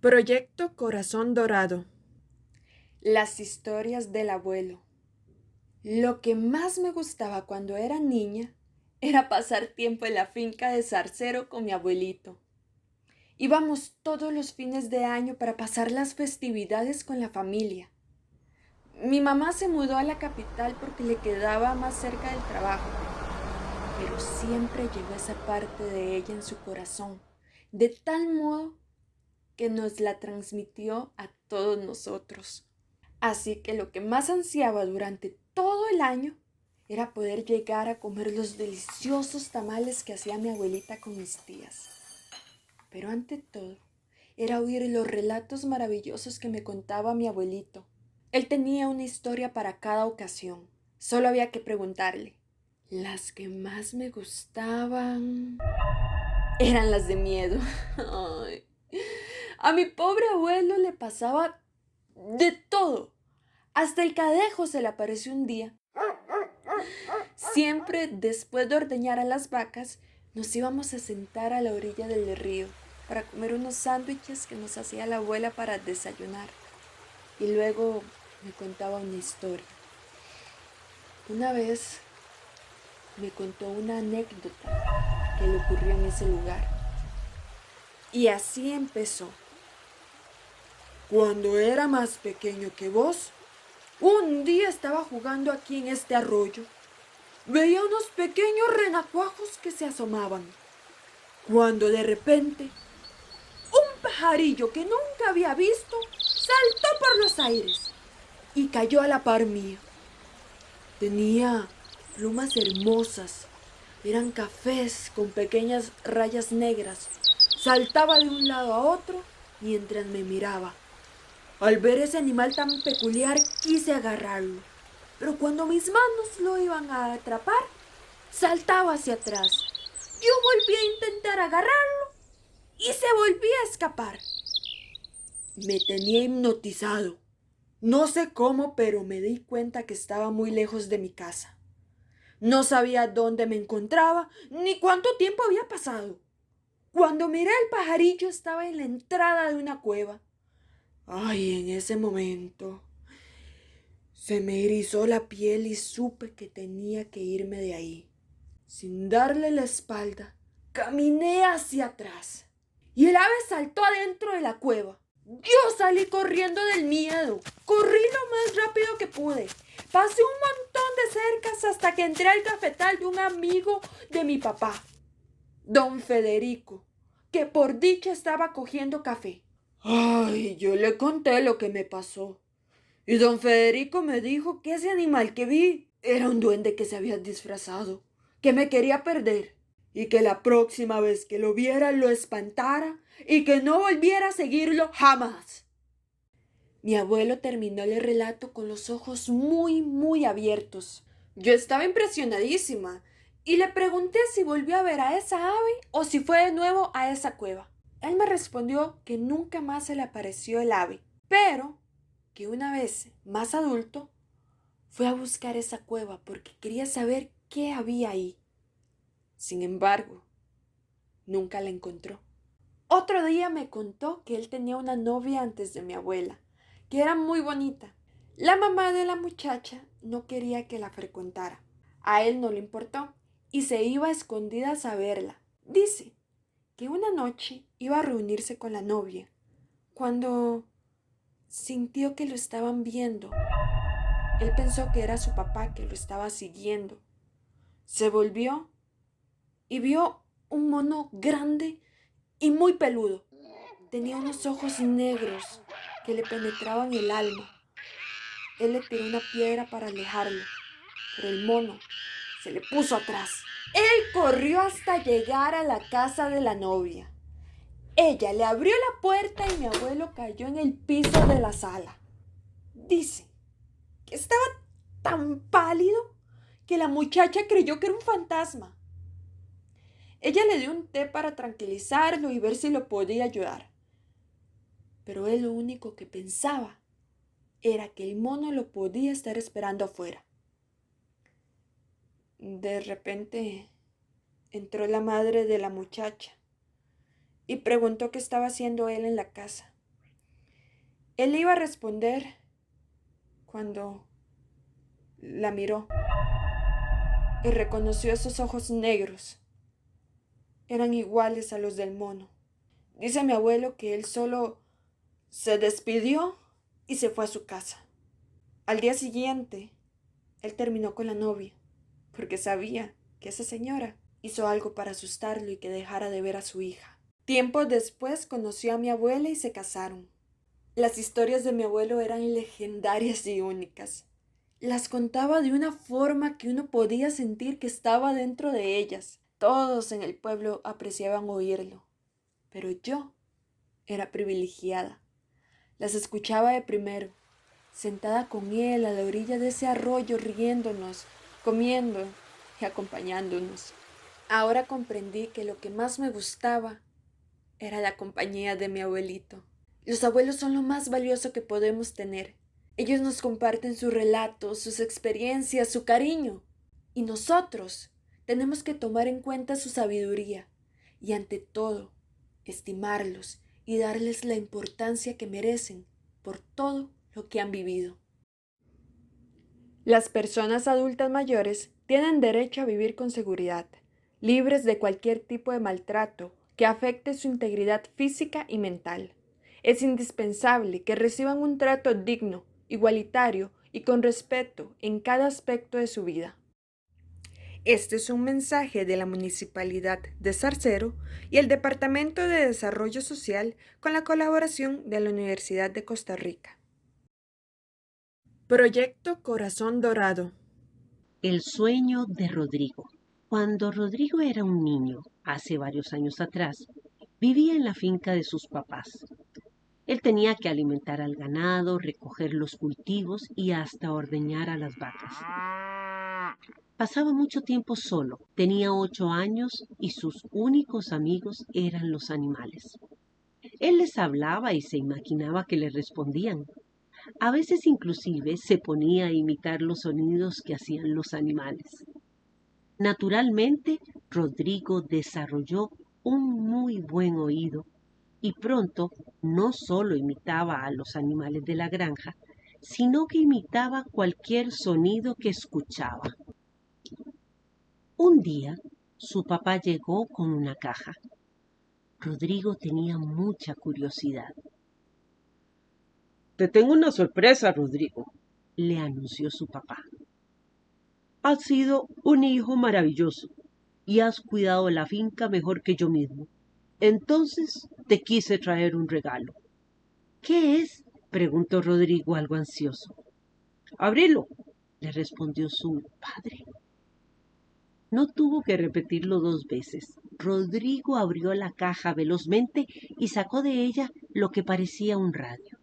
Proyecto Corazón Dorado. Las historias del abuelo. Lo que más me gustaba cuando era niña era pasar tiempo en la finca de Zarcero con mi abuelito. Íbamos todos los fines de año para pasar las festividades con la familia. Mi mamá se mudó a la capital porque le quedaba más cerca del trabajo, pero siempre llevó esa parte de ella en su corazón, de tal modo que nos la transmitió a todos nosotros. Así que lo que más ansiaba durante todo el año era poder llegar a comer los deliciosos tamales que hacía mi abuelita con mis tías. Pero ante todo, era oír los relatos maravillosos que me contaba mi abuelito. Él tenía una historia para cada ocasión. Solo había que preguntarle. Las que más me gustaban eran las de miedo. Ay. A mi pobre abuelo le pasaba de todo. Hasta el cadejo se le apareció un día. Siempre después de ordeñar a las vacas, nos íbamos a sentar a la orilla del río para comer unos sándwiches que nos hacía la abuela para desayunar. Y luego me contaba una historia. Una vez me contó una anécdota que le ocurrió en ese lugar. Y así empezó. Cuando era más pequeño que vos, un día estaba jugando aquí en este arroyo. Veía unos pequeños renacuajos que se asomaban. Cuando de repente, un pajarillo que nunca había visto saltó por los aires y cayó a la par mía. Tenía plumas hermosas, eran cafés con pequeñas rayas negras. Saltaba de un lado a otro mientras me miraba. Al ver ese animal tan peculiar quise agarrarlo, pero cuando mis manos lo iban a atrapar, saltaba hacia atrás. Yo volví a intentar agarrarlo y se volvía a escapar. Me tenía hipnotizado. No sé cómo, pero me di cuenta que estaba muy lejos de mi casa. No sabía dónde me encontraba ni cuánto tiempo había pasado. Cuando miré el pajarillo estaba en la entrada de una cueva. Ay, en ese momento se me erizó la piel y supe que tenía que irme de ahí. Sin darle la espalda, caminé hacia atrás y el ave saltó adentro de la cueva. Yo salí corriendo del miedo. Corrí lo más rápido que pude. Pasé un montón de cercas hasta que entré al cafetal de un amigo de mi papá, don Federico, que por dicha estaba cogiendo café. Ay, yo le conté lo que me pasó. Y don Federico me dijo que ese animal que vi era un duende que se había disfrazado, que me quería perder, y que la próxima vez que lo viera lo espantara y que no volviera a seguirlo jamás. Mi abuelo terminó el relato con los ojos muy abiertos. Yo estaba impresionadísima y le pregunté si volvió a ver a esa ave o si fue de nuevo a esa cueva. Él me respondió que nunca más se le apareció el ave, pero que una vez, más adulto, fue a buscar esa cueva porque quería saber qué había ahí. Sin embargo, nunca la encontró. Otro día me contó que él tenía una novia antes de mi abuela, que era muy bonita. La mamá de la muchacha no quería que la frecuentara. A él no le importó y se iba a escondidas a verla. Dice que una noche iba a reunirse con la novia, cuando sintió que lo estaban viendo. Él pensó que era su papá que lo estaba siguiendo. Se volvió y vio un mono grande y muy peludo. Tenía unos ojos negros que le penetraban el alma. Él le tiró una piedra para alejarlo, pero el mono se le puso atrás. Él corrió hasta llegar a la casa de la novia. Ella le abrió la puerta y mi abuelo cayó en el piso de la sala. Dice que estaba tan pálido que la muchacha creyó que era un fantasma. Ella le dio un té para tranquilizarlo y ver si lo podía ayudar. Pero él lo único que pensaba era que el mono lo podía estar esperando afuera. De repente entró la madre de la muchacha y preguntó qué estaba haciendo él en la casa. Él iba a responder cuando la miró y reconoció esos ojos negros. Eran iguales a los del mono. Dice mi abuelo que él solo se despidió y se fue a su casa. Al día siguiente, él terminó con la novia, porque sabía que esa señora hizo algo para asustarlo y que dejara de ver a su hija. Tiempo después conoció a mi abuela y se casaron. Las historias de mi abuelo eran legendarias y únicas. Las contaba de una forma que uno podía sentir que estaba dentro de ellas. Todos en el pueblo apreciaban oírlo, pero yo era privilegiada. Las escuchaba de primero, sentada con él a la orilla de ese arroyo, riéndonos, comiendo y acompañándonos. Ahora comprendí que lo que más me gustaba era la compañía de mi abuelito. Los abuelos son lo más valioso que podemos tener. Ellos nos comparten sus relatos, sus experiencias, su cariño. Y nosotros tenemos que tomar en cuenta su sabiduría y ante todo, estimarlos y darles la importancia que merecen por todo lo que han vivido. Las personas adultas mayores tienen derecho a vivir con seguridad, libres de cualquier tipo de maltrato que afecte su integridad física y mental. Es indispensable que reciban un trato digno, igualitario y con respeto en cada aspecto de su vida. Este es un mensaje de la Municipalidad de Zarcero y el Departamento de Desarrollo Social con la colaboración de la Universidad de Costa Rica. Proyecto Corazón Dorado. El sueño de Rodrigo. Cuando Rodrigo era un niño, hace varios años atrás, vivía en la finca de sus papás. Él tenía que alimentar al ganado, recoger los cultivos y hasta ordeñar a las vacas. Pasaba mucho tiempo solo, tenía 8 años y sus únicos amigos eran los animales. Él les hablaba y se imaginaba que le respondían. A veces inclusive se ponía a imitar los sonidos que hacían los animales. Naturalmente, Rodrigo desarrolló un muy buen oído y pronto no solo imitaba a los animales de la granja, sino que imitaba cualquier sonido que escuchaba. Un día, su papá llegó con una caja. Rodrigo tenía mucha curiosidad. Te tengo una sorpresa, Rodrigo, le anunció su papá. Has sido un hijo maravilloso y has cuidado la finca mejor que yo mismo. Entonces te quise traer un regalo. ¿Qué es? Preguntó Rodrigo algo ansioso. Abrilo, le respondió su padre. No tuvo que repetirlo 2 veces. Rodrigo abrió la caja velozmente y sacó de ella lo que parecía un radio.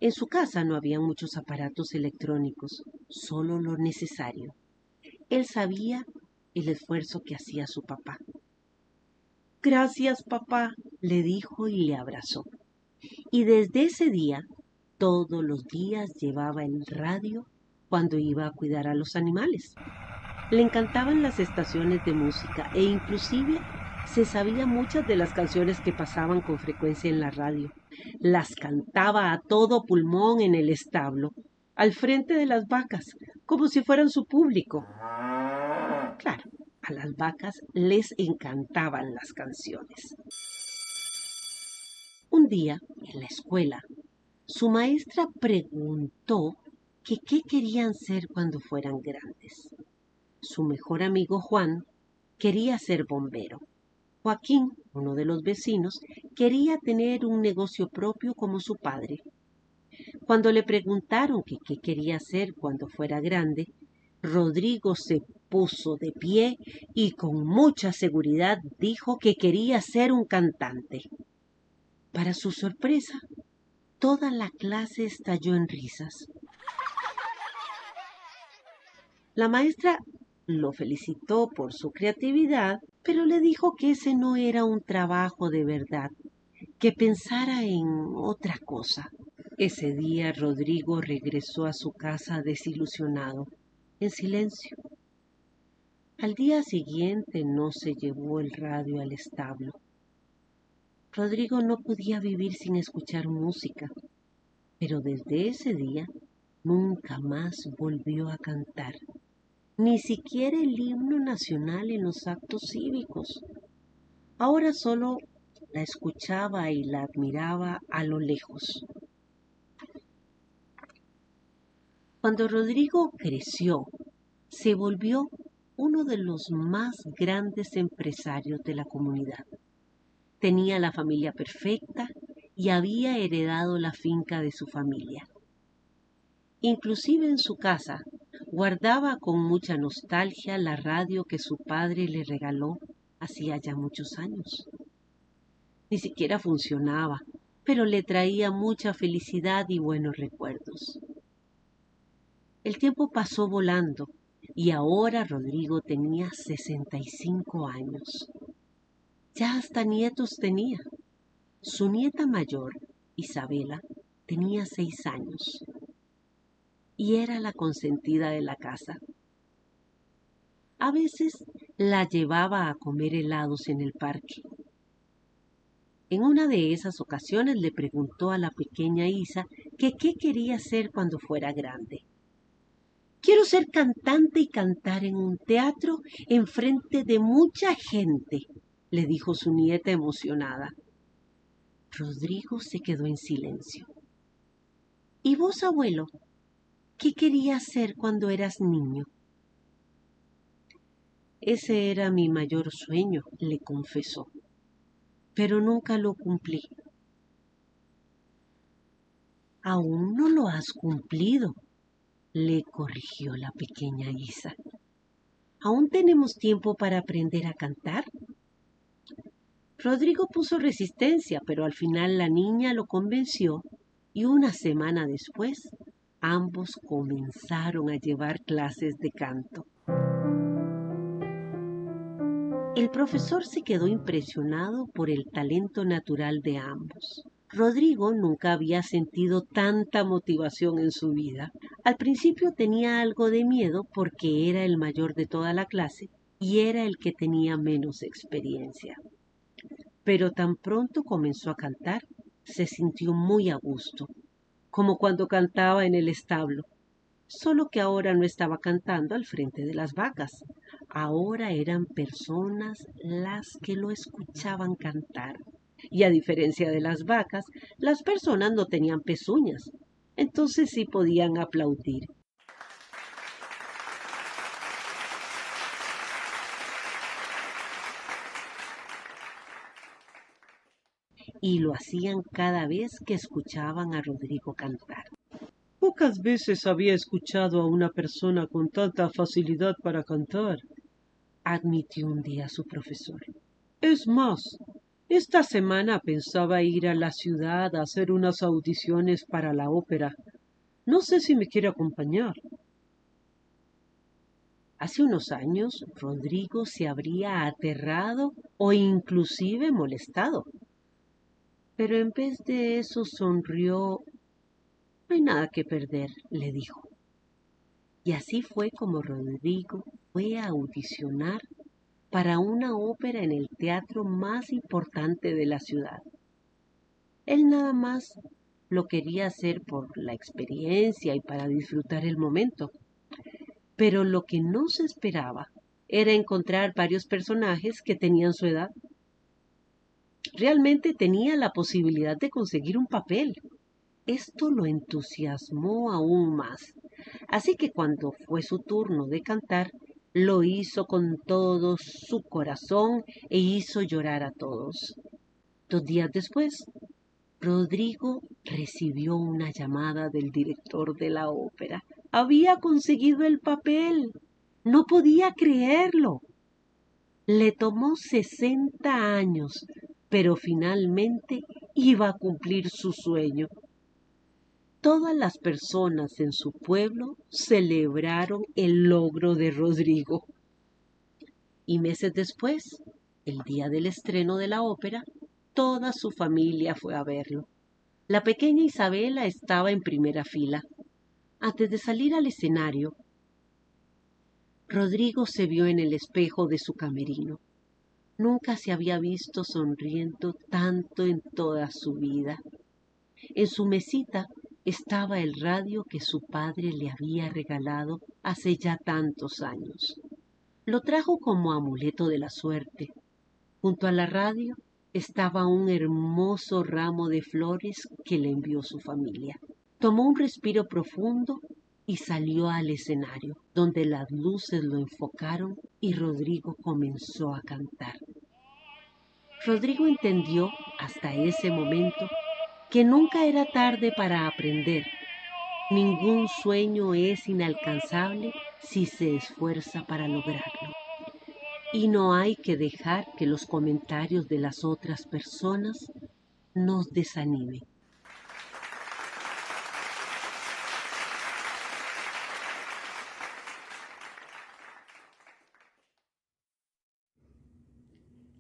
En su casa no había muchos aparatos electrónicos, solo lo necesario. Él sabía el esfuerzo que hacía su papá. Gracias, papá, le dijo y le abrazó. Y desde ese día, todos los días llevaba el radio cuando iba a cuidar a los animales. Le encantaban las estaciones de música e inclusive se sabía muchas de las canciones que pasaban con frecuencia en la radio. Las cantaba a todo pulmón en el establo, al frente de las vacas, como si fueran su público. Claro, a las vacas les encantaban las canciones. Un día, en la escuela, su maestra preguntó que qué querían ser cuando fueran grandes. Su mejor amigo Juan quería ser bombero. Joaquín, uno de los vecinos, quería tener un negocio propio como su padre. Cuando le preguntaron que qué quería hacer cuando fuera grande, Rodrigo se puso de pie y con mucha seguridad dijo que quería ser un cantante. Para su sorpresa, toda la clase estalló en risas. La maestra lo felicitó por su creatividad, pero le dijo que ese no era un trabajo de verdad, que pensara en otra cosa. Ese día Rodrigo regresó a su casa desilusionado, en silencio. Al día siguiente no se llevó el radio al establo. Rodrigo no podía vivir sin escuchar música. Pero desde ese día nunca más volvió a cantar, ni siquiera el himno nacional en los actos cívicos. Ahora solo la escuchaba y la admiraba a lo lejos. Cuando Rodrigo creció, se volvió uno de los más grandes empresarios de la comunidad. Tenía la familia perfecta y había heredado la finca de su familia. Inclusive en su casa guardaba con mucha nostalgia la radio que su padre le regaló hacía ya muchos años. Ni siquiera funcionaba, pero le traía mucha felicidad y buenos recuerdos. El tiempo pasó volando y ahora Rodrigo tenía 65 años. Ya hasta nietos tenía. Su nieta mayor, Isabela, tenía 6 años y era la consentida de la casa. A veces la llevaba a comer helados en el parque. En una de esas ocasiones le preguntó a la pequeña Isa que qué quería ser cuando fuera grande. Quiero ser cantante y cantar en un teatro enfrente de mucha gente, le dijo su nieta emocionada. Rodrigo se quedó en silencio. ¿Y vos, abuelo? ¿Qué querías ser cuando eras niño? Ese era mi mayor sueño, le confesó, pero nunca lo cumplí. Aún no lo has cumplido, le corrigió la pequeña Isa. ¿Aún tenemos tiempo para aprender a cantar? Rodrigo puso resistencia, pero al final la niña lo convenció y una semana después ambos comenzaron a llevar clases de canto. El profesor se quedó impresionado por el talento natural de ambos. Rodrigo nunca había sentido tanta motivación en su vida. Al principio tenía algo de miedo porque era el mayor de toda la clase y era el que tenía menos experiencia. Pero tan pronto comenzó a cantar, se sintió muy a gusto, como cuando cantaba en el establo. Solo que ahora no estaba cantando al frente de las vacas. Ahora eran personas las que lo escuchaban cantar. Y a diferencia de las vacas, las personas no tenían pezuñas. Entonces sí podían aplaudir. Y lo hacían cada vez que escuchaban a Rodrigo cantar. Pocas veces había escuchado a una persona con tanta facilidad para cantar, admitió un día su profesor. Es más, esta semana pensaba ir a la ciudad a hacer unas audiciones para la ópera. No sé si me quiere acompañar. Hace unos años, Rodrigo se habría aterrado o inclusive molestado. Pero en vez de eso sonrió. No hay nada que perder, le dijo. Y así fue como Rodrigo fue a audicionar para una ópera en el teatro más importante de la ciudad. Él nada más lo quería hacer por la experiencia y para disfrutar el momento. Pero lo que no se esperaba era encontrar varios personajes que tenían su edad. Realmente tenía la posibilidad de conseguir un papel. Esto lo entusiasmó aún más. Así que cuando fue su turno de cantar, lo hizo con todo su corazón e hizo llorar a todos. 2 días después, Rodrigo recibió una llamada del director de la ópera. Había conseguido el papel. No podía creerlo. Le tomó 60 años, pero finalmente iba a cumplir su sueño. Todas las personas en su pueblo celebraron el logro de Rodrigo. Y meses después, el día del estreno de la ópera, toda su familia fue a verlo. La pequeña Isabela estaba en primera fila. Antes de salir al escenario, Rodrigo se vio en el espejo de su camerino. Nunca se había visto sonriendo tanto en toda su vida. En su mesita estaba el radio que su padre le había regalado hace ya tantos años. Lo trajo como amuleto de la suerte. Junto a la radio estaba un hermoso ramo de flores que le envió su familia. Tomó un respiro profundo y salió al escenario, donde las luces lo enfocaron y Rodrigo comenzó a cantar. Rodrigo entendió hasta ese momento que nunca era tarde para aprender. Ningún sueño es inalcanzable si se esfuerza para lograrlo. Y no hay que dejar que los comentarios de las otras personas nos desanimen.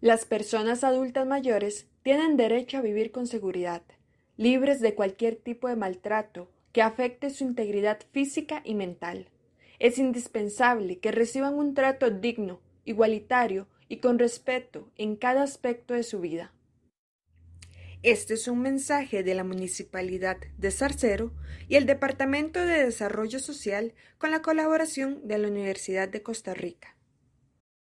Las personas adultas mayores tienen derecho a vivir con seguridad, libres de cualquier tipo de maltrato que afecte su integridad física y mental. Es indispensable que reciban un trato digno, igualitario y con respeto en cada aspecto de su vida. Este es un mensaje de la Municipalidad de Zarcero y el Departamento de Desarrollo Social con la colaboración de la Universidad de Costa Rica.